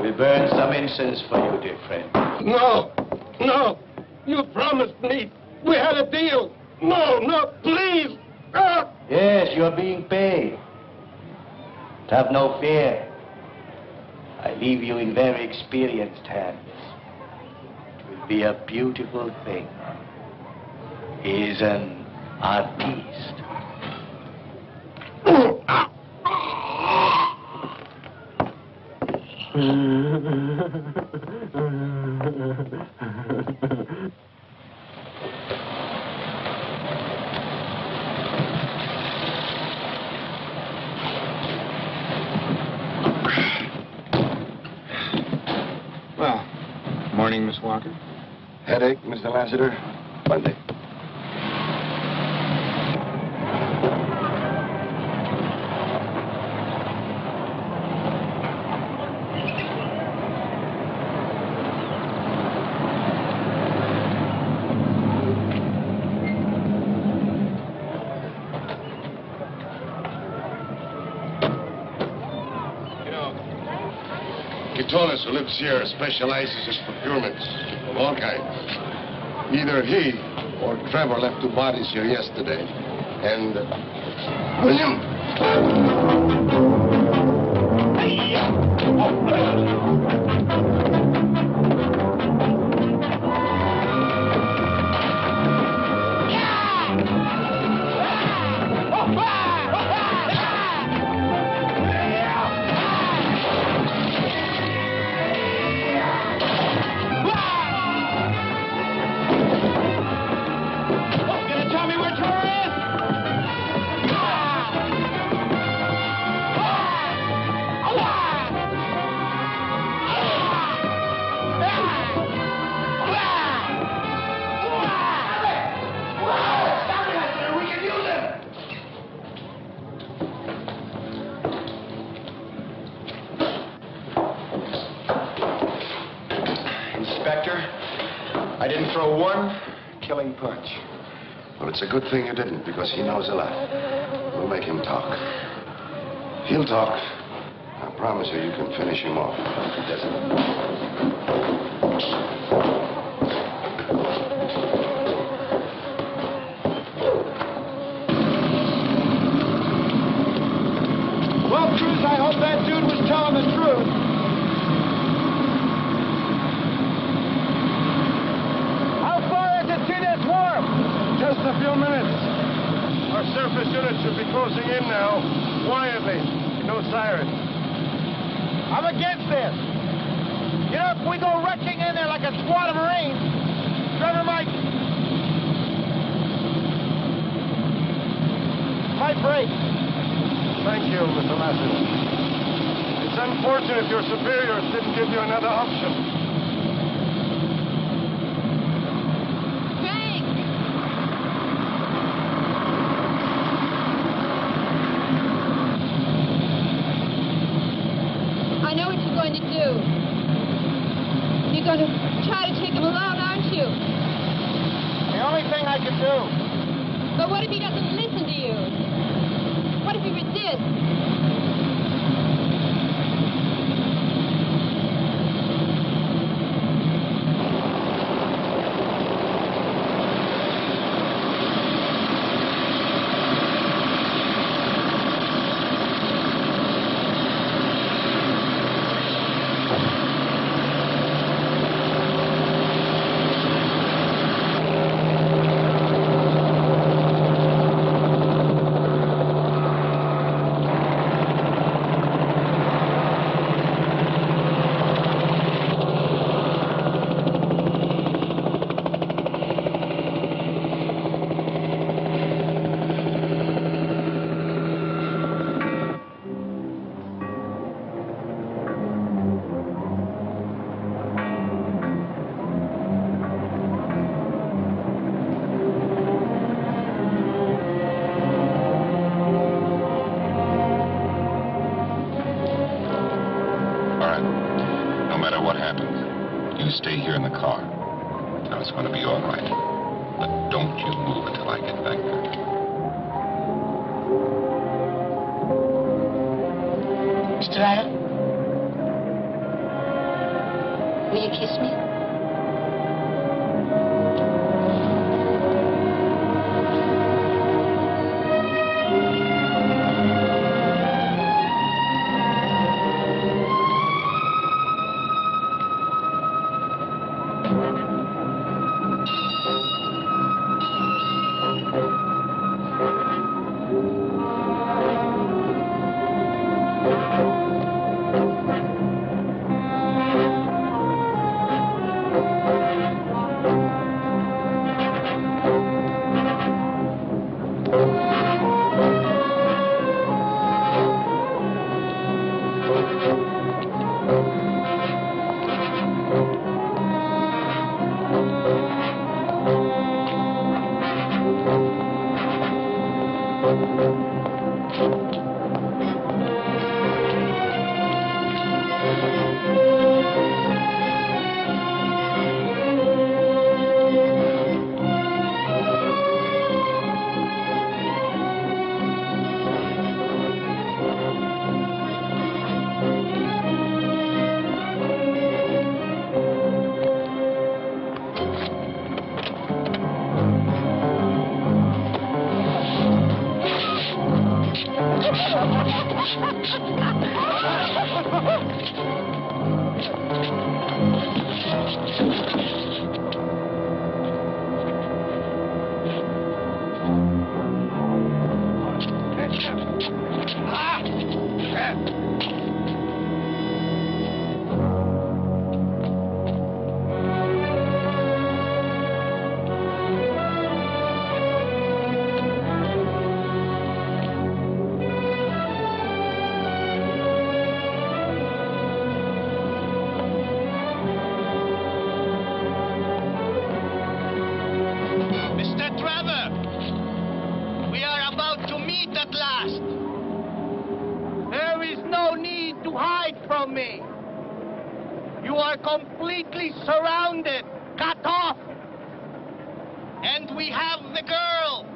We burned some incense for you, dear friend. No. No. You promised me. We had a deal. No, no, please. Ah! Yes, you're being paid. But have no fear. I leave you in very experienced hands. It will be a beautiful thing. He is an artiste. Well, morning, Miss Walker. Headache, Mr. Lassiter? Monday. Who lives here specializes in procurements of all kinds. Either he or Trevor left 2 bodies here yesterday. And William. I didn't throw one killing punch. Well, it's a good thing you didn't, because he knows a lot. We'll make him talk. He'll talk. I promise you can finish him off. If he doesn't. Well, Cruz, I hope that dude was telling the truth. Just a few minutes. Our surface units should be closing in now, quietly. No sirens. I'm against this. You know, if we go rushing in there like a squad of Marines, Trevor might break. Thank you, Mr. Lassiter. It's unfortunate your superiors didn't give you another option. Frank! I know what you're going to do. You're going to try to take him along, aren't you? The only thing I can do. But what if he doesn't listen to you? What if he resists? Stay here in the car. Now, it's going to be all right. But don't you move until I get back there. Mr. Ryder? Will you kiss me? You are completely surrounded, cut off. And we have the girl.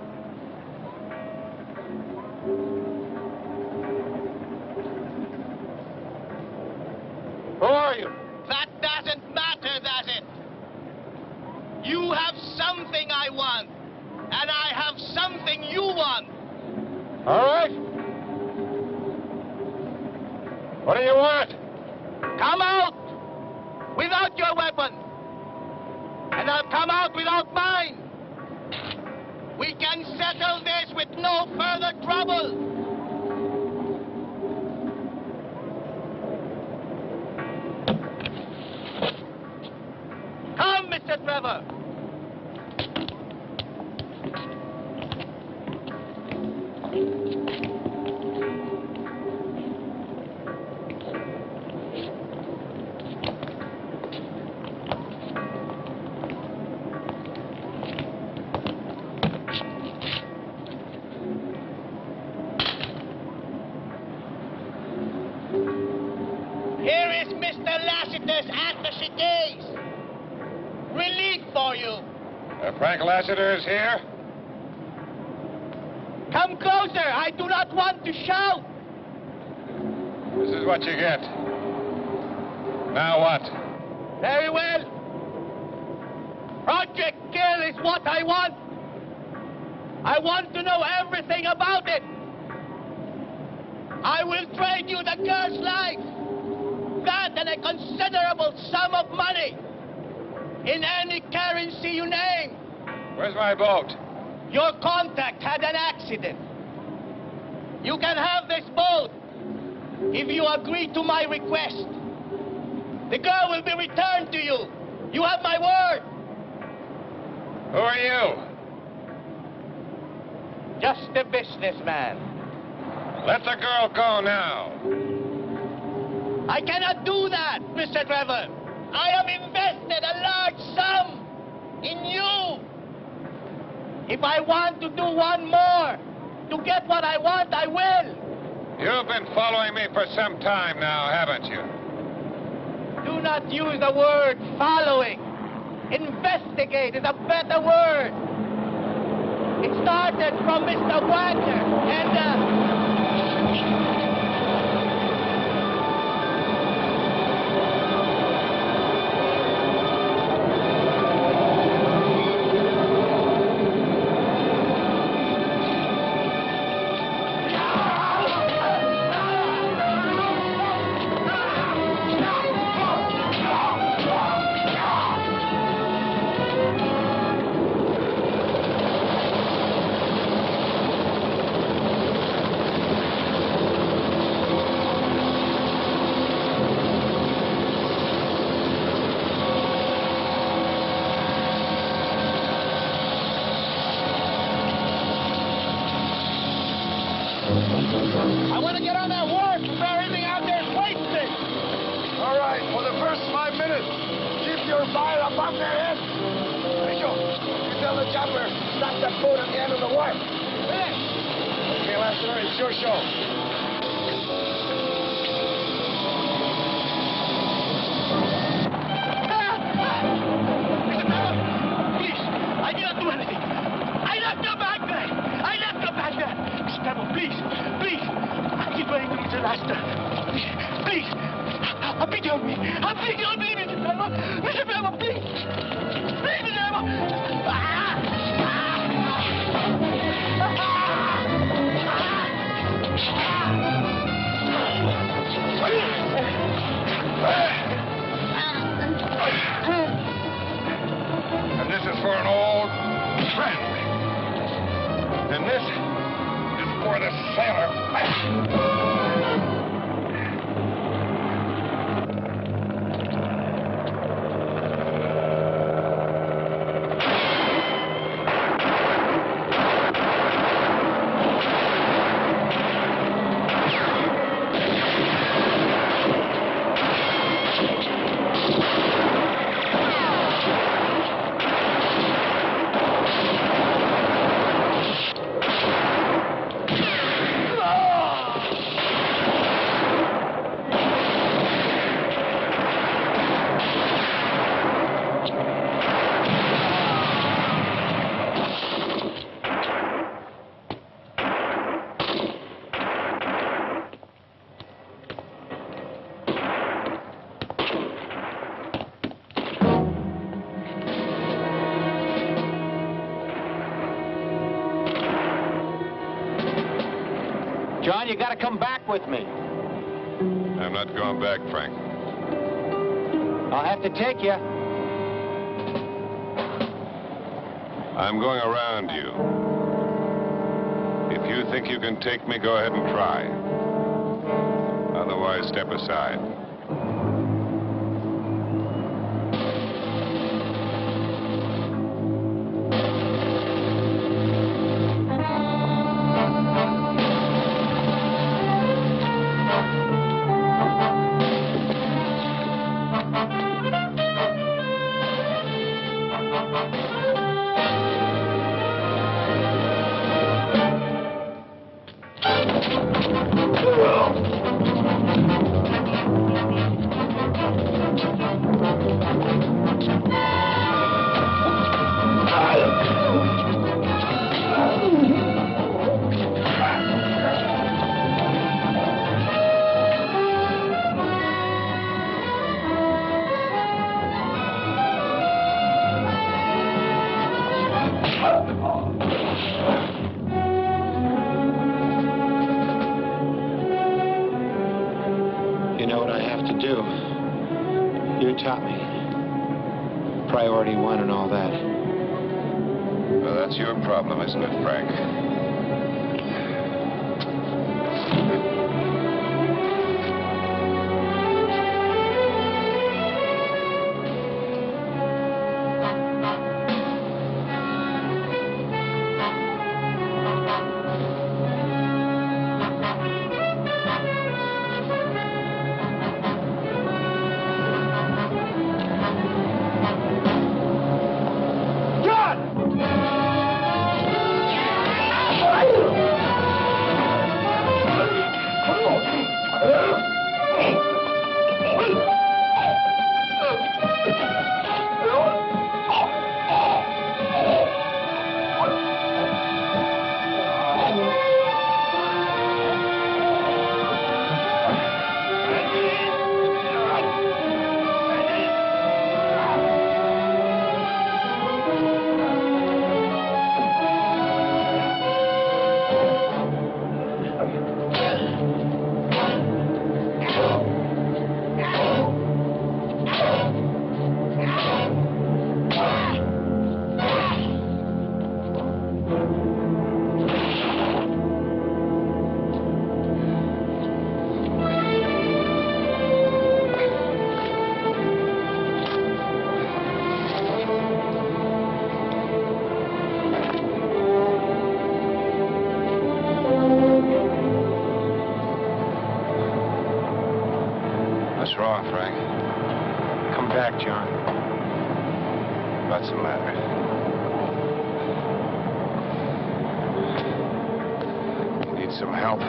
Who are you? That doesn't matter, does it? You have something I want, and I have something you want. All right. What do you want? Come out without your weapon, and I'll come out without mine. We can settle this with no further trouble. Come, Mr. Trevor. the case. Relief for you. Frank Lassiter is here? Come closer. I do not want to shout. This is what you get. Now what? Very well. Project Kill is what I want. I want to know everything about it. I will trade you the girl's life. That and a considerable sum of money. In any currency you name. Where's my boat? Your contact had an accident. You can have this boat if you agree to my request. The girl will be returned to you. You have my word. Who are you? Just a businessman. Let the girl go now. I cannot do that, Mr. Trevor. I have invested a large sum in you. If I want to do one more to get what I want, I will. You've been following me for some time now, haven't you? Do not use the word following. Investigate is a better word. It started from Mr. Wagner and I want to get on that wharf before everything out there is wasted. All right, for the first 5 minutes, keep your fire above their heads. Rico, you tell the chopper, stop that boat at the end of the wharf. Okay, Lester, it's your show. Please, I did not do anything. I left your bag there. I left your bag there. Mr. Trevor, please, please. Keep waiting for Mr. Laster. Please. Have pity on me. Have pity on me, Mr. Trevor. Mr. Trevor, please. Please, Mr. Trevor. And this is for an old friend. And this is for the sailor. John, you got to come back with me. I'm not going back, Frank. I'll have to take you. I'm going around you. If you think you can take me, go ahead and try. Otherwise, step aside. do. You taught me. Priority one and all that. Well, that's your problem, isn't it, Frank? What's wrong, Frank? Come back, John. What's the matter? You need some help?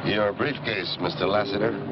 Your briefcase, Mr. Lassiter.